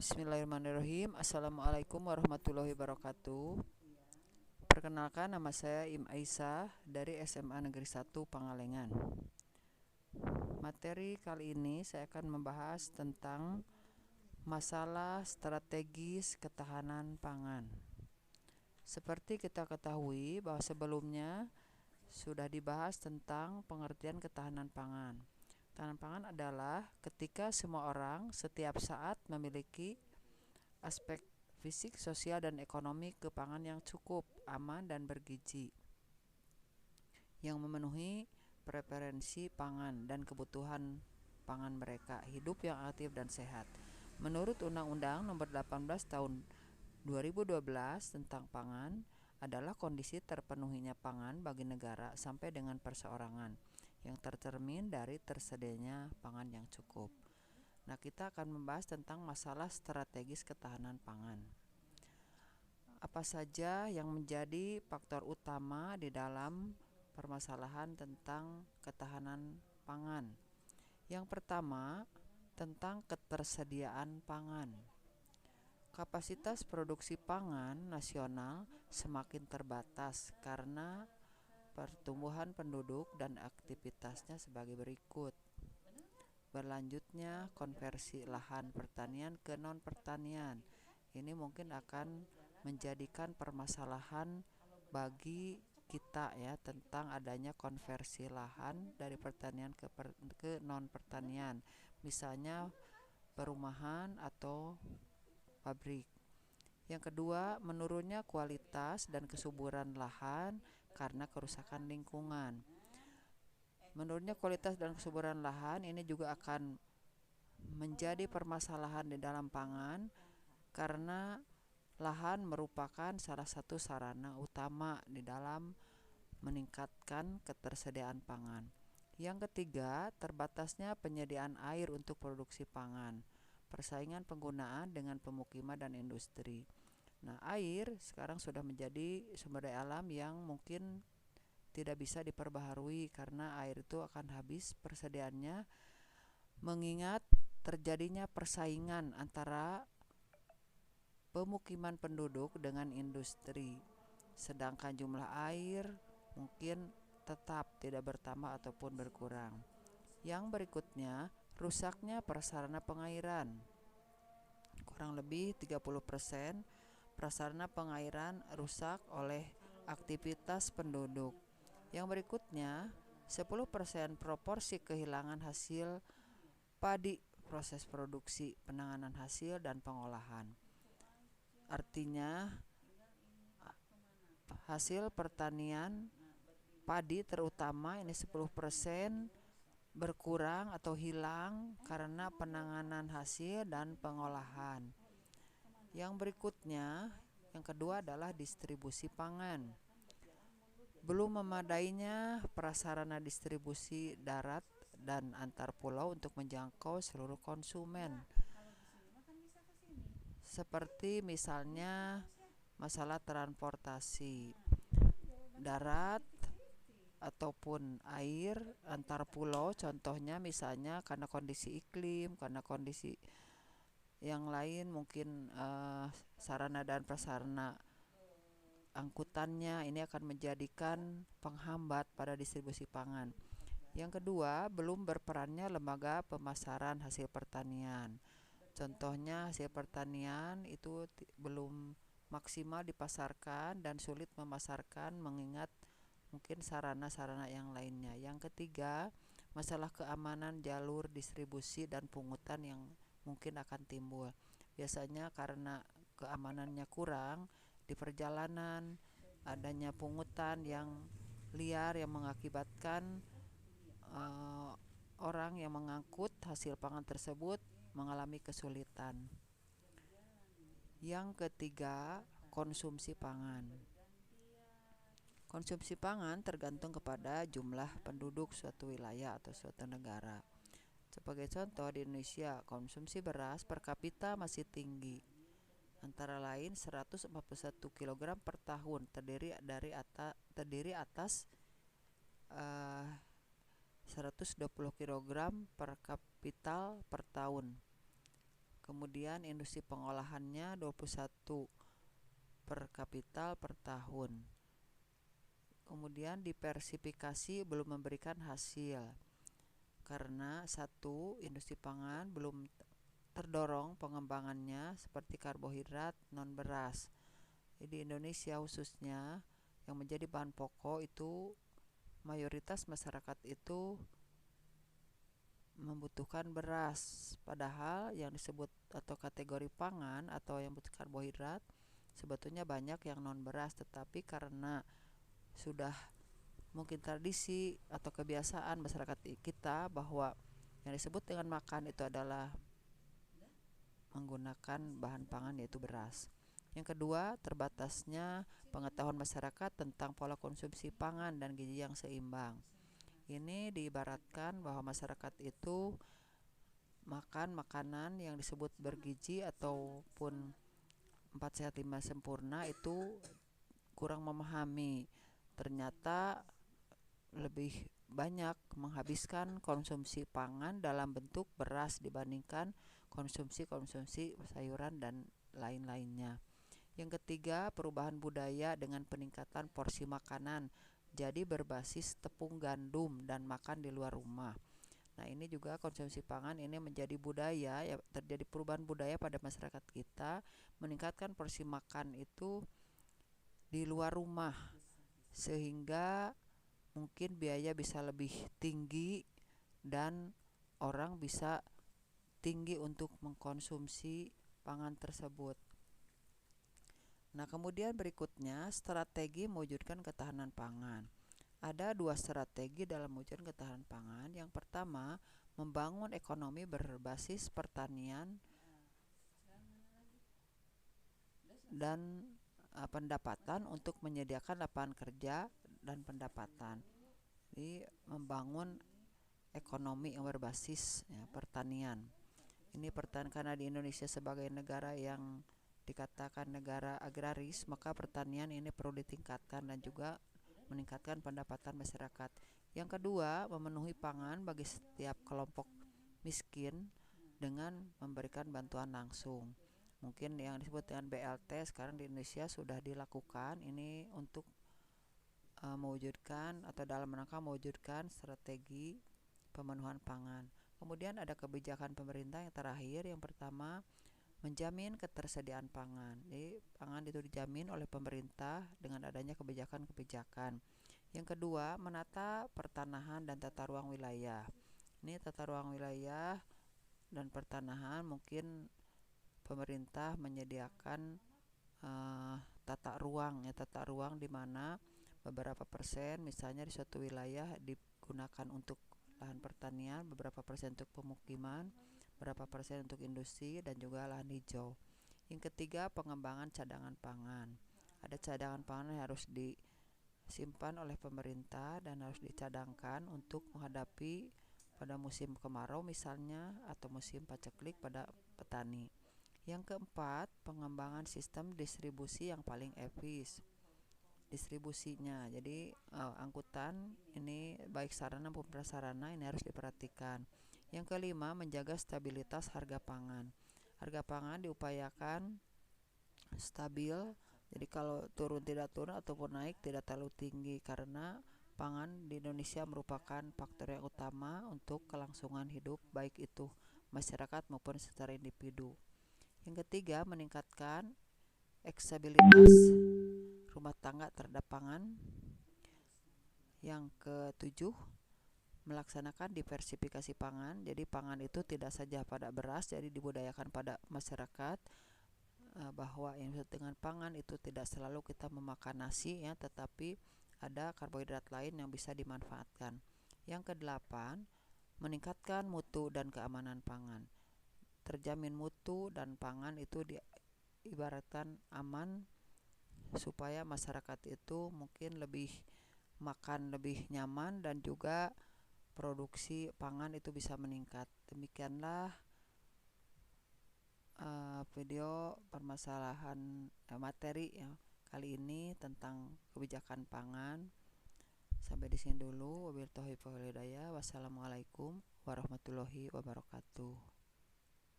Bismillahirrahmanirrahim. Assalamualaikum warahmatullahi wabarakatuh. Perkenalkan, nama saya Im Aisyah dari SMA Negeri 1 Pangalengan. Materi kali ini saya akan membahas tentang masalah strategis ketahanan pangan. Seperti kita ketahui bahwa sebelumnya sudah dibahas tentang pengertian ketahanan pangan. Ketahanan pangan adalah ketika semua orang setiap saat memiliki aspek fisik, sosial, dan ekonomi kepangan yang cukup, aman, dan bergizi, yang memenuhi preferensi pangan dan kebutuhan pangan mereka, hidup yang aktif dan sehat. Menurut Undang-Undang Nomor 18 Tahun 2012 tentang pangan, adalah kondisi terpenuhinya pangan bagi negara sampai dengan perseorangan, yang tercermin dari tersedianya pangan yang cukup. Nah, kita akan membahas tentang masalah strategis ketahanan pangan. Apa saja yang menjadi faktor utama di dalam permasalahan tentang ketahanan pangan? Yang pertama, tentang ketersediaan pangan. Kapasitas produksi pangan nasional semakin terbatas karena pertumbuhan penduduk dan aktivitasnya sebagai berikut. Berlanjutnya konversi lahan pertanian ke non-pertanian. Ini mungkin akan menjadikan permasalahan bagi kita ya, tentang adanya konversi lahan dari pertanian ke non-pertanian. Misalnya perumahan atau pabrik. Yang kedua, menurunnya kualitas dan kesuburan lahan karena kerusakan lingkungan. Menurunnya kualitas dan kesuburan lahan ini juga akan menjadi permasalahan di dalam pangan karena lahan merupakan salah satu sarana utama di dalam meningkatkan ketersediaan pangan. Yang ketiga, terbatasnya penyediaan air untuk produksi pangan, persaingan penggunaan dengan pemukiman dan industri. Nah, air sekarang sudah menjadi sumber daya alam yang mungkin tidak bisa diperbaharui karena air itu akan habis persediaannya, mengingat terjadinya persaingan antara pemukiman penduduk dengan industri, sedangkan jumlah air mungkin tetap tidak bertambah ataupun berkurang. Yang berikutnya, rusaknya prasarana pengairan. Kurang lebih 30% prasarana pengairan rusak oleh aktivitas penduduk. Yang berikutnya, 10% proporsi kehilangan hasil padi, proses produksi, penanganan hasil, dan pengolahan. Artinya, hasil pertanian padi terutama ini 10% berkurang atau hilang karena penanganan hasil dan pengolahan. Yang berikutnya, yang kedua adalah distribusi pangan. Belum memadainya prasarana distribusi darat dan antar pulau untuk menjangkau seluruh konsumen. Seperti misalnya masalah transportasi darat ataupun air antar pulau, contohnya misalnya karena kondisi iklim, karena kondisi yang lain, mungkin sarana dan prasarana angkutannya ini akan menjadikan penghambat pada distribusi pangan. Yang kedua, belum berperannya lembaga pemasaran hasil pertanian. Contohnya hasil pertanian itu belum maksimal dipasarkan dan sulit memasarkan mengingat mungkin sarana-sarana yang lainnya. Yang ketiga, masalah keamanan jalur distribusi dan pungutan yang mungkin akan timbul. Biasanya karena keamanannya kurang di perjalanan, adanya pungutan yang liar yang mengakibatkan orang yang mengangkut hasil pangan tersebut mengalami kesulitan. Yang ketiga, konsumsi pangan. Konsumsi pangan tergantung kepada jumlah penduduk suatu wilayah atau suatu negara. Sebagai contoh, di Indonesia konsumsi beras per kapita masih tinggi, antara lain 141 kg per tahun, terdiri atas 120 kg per kapital per tahun. Kemudian industri pengolahannya 21 per kapital per tahun. Kemudian diversifikasi belum memberikan hasil karena satu, industri pangan belum terdorong pengembangannya seperti karbohidrat non beras. Di Indonesia khususnya yang menjadi bahan pokok itu mayoritas masyarakat itu membutuhkan beras, padahal yang disebut atau kategori pangan atau yang butuh karbohidrat sebetulnya banyak yang non beras, tetapi karena sudah mungkin tradisi atau kebiasaan masyarakat kita bahwa yang disebut dengan makan itu adalah menggunakan bahan pangan yaitu beras. Yang kedua, terbatasnya pengetahuan masyarakat tentang pola konsumsi pangan dan gizi yang seimbang. Ini diibaratkan bahwa masyarakat itu makan makanan yang disebut bergizi ataupun 4 sehat 5 sempurna itu kurang memahami. Ternyata lebih banyak menghabiskan konsumsi pangan dalam bentuk beras dibandingkan konsumsi sayuran dan lain-lainnya. Yang ketiga, perubahan budaya dengan peningkatan porsi makanan jadi berbasis tepung gandum dan makan di luar rumah. Nah, ini juga konsumsi pangan ini menjadi budaya, ya, terjadi perubahan budaya pada masyarakat kita, meningkatkan porsi makan itu di luar rumah sehingga mungkin biaya bisa lebih tinggi dan orang bisa tinggi untuk mengkonsumsi pangan tersebut. Nah, kemudian berikutnya strategi mewujudkan ketahanan pangan. Ada 2 strategi dalam mewujudkan ketahanan pangan. Yang pertama, membangun ekonomi berbasis pertanian dan pendapatan untuk menyediakan lapangan kerja dan pendapatan. Jadi membangun ekonomi yang berbasis pertanian. Ini pertanian karena di Indonesia sebagai negara yang dikatakan negara agraris, maka pertanian ini perlu ditingkatkan dan juga meningkatkan pendapatan masyarakat. Yang kedua, memenuhi pangan bagi setiap kelompok miskin dengan memberikan bantuan langsung. Mungkin yang disebut dengan BLT sekarang di Indonesia sudah dilakukan, ini untuk mewujudkan atau dalam rangka mewujudkan strategi pemenuhan pangan. Kemudian ada kebijakan pemerintah yang terakhir. Yang pertama, menjamin ketersediaan pangan. Jadi pangan itu dijamin oleh pemerintah dengan adanya kebijakan-kebijakan. Yang kedua, menata pertanahan dan tata ruang wilayah. Ini tata ruang wilayah dan pertanahan mungkin pemerintah menyediakan tata ruang di mana beberapa persen misalnya di suatu wilayah digunakan untuk lahan pertanian, beberapa persen untuk pemukiman, berapa persen untuk industri dan juga lahan hijau. Yang ketiga, pengembangan cadangan pangan. Ada cadangan pangan yang harus disimpan oleh pemerintah dan harus dicadangkan untuk menghadapi pada musim kemarau misalnya atau musim paceklik pada petani. Yang keempat, pengembangan sistem distribusi yang paling efisien. Distribusinya, jadi angkutan ini baik sarana maupun prasarana ini harus diperhatikan. Yang kelima, menjaga stabilitas harga pangan. Harga pangan diupayakan stabil, jadi kalau turun tidak turun ataupun naik tidak terlalu tinggi karena pangan di Indonesia merupakan faktor yang utama untuk kelangsungan hidup baik itu masyarakat maupun secara individu. Yang ketiga, meningkatkan stabilitas rumah tangga terhadap pangan. Yang ketujuh, melaksanakan diversifikasi pangan. Jadi pangan itu tidak saja pada beras, jadi dibudayakan pada masyarakat bahwa yang disebut dengan pangan itu tidak selalu kita memakan nasi ya, tetapi ada karbohidrat lain yang bisa dimanfaatkan. Yang kedelapan, meningkatkan mutu dan keamanan pangan. Terjamin mutu dan pangan itu diibaratkan aman supaya masyarakat itu mungkin lebih makan lebih nyaman dan juga produksi pangan itu bisa meningkat. Demikianlah video permasalahan materi ya, kali ini tentang kebijakan pangan. Sampai di sini dulu. Wabillahi taufiq wal hidayah. Wassalamualaikum warahmatullahi wabarakatuh.